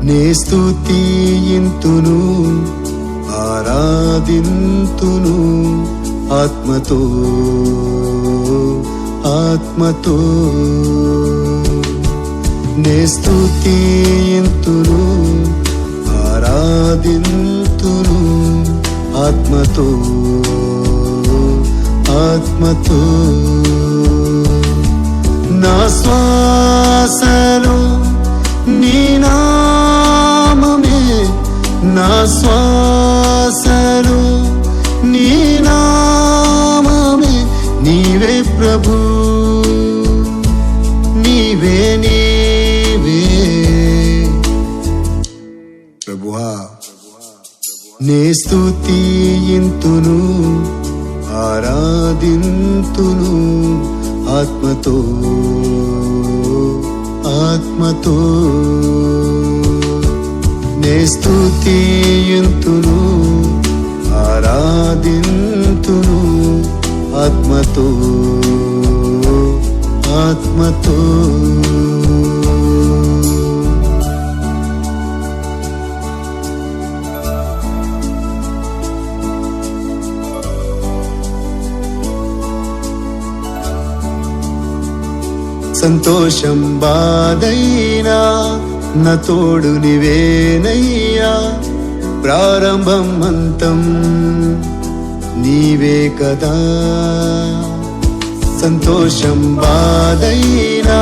నే స్తుతింతును ఆరాధింతును ఆత్మతో ఆత్మతో నే స్తుతింతును ఆరాధింతును ఆత్మతో ఆత్మతో నా శ్వాసలో నీ నామమే నా శ్వాసలో నీ నామమే నీవే ప్రభు నీవే నీవే ప్రభువా నే స్తుతింతును ఆరాధింతును ఆత్మతో ఆత్మతో నే స్తుతింతును ఆరాధింతును ఆత్మతో ఆత్మతో సంతోషం బాధైనా నా తోడు నీవేనయ్యా ప్రారంభం అంతం నీవే కదా సంతోషం బాధైనా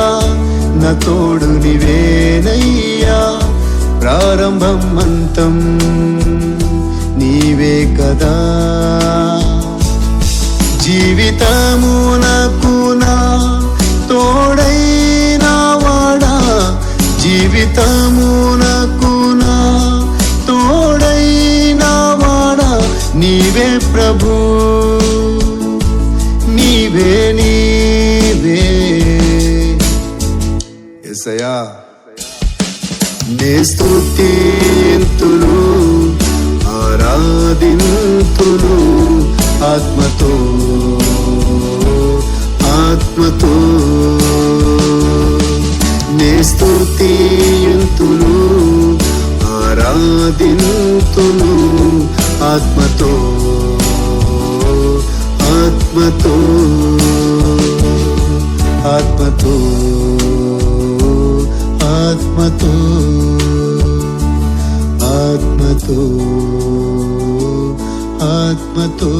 నా తోడు నీవేనయ్యా ప్రారంభం అంతం నీవే కదా జీవితమునకు నా తోడైనా వాడా జీవితమునకు నా తోడైనా వాడా నీవే ప్రభు నీవే నీవే యేసయ్యా నే స్తుతింతును ఆరాధింతును ఆత్మతో ఆత్మతో నే స్తుతింతును ఆరాధింతును ఆత్మతో ఆత్మతో ఆత్మతో ఆత్మతో ఆత్మతో ఆత్మతో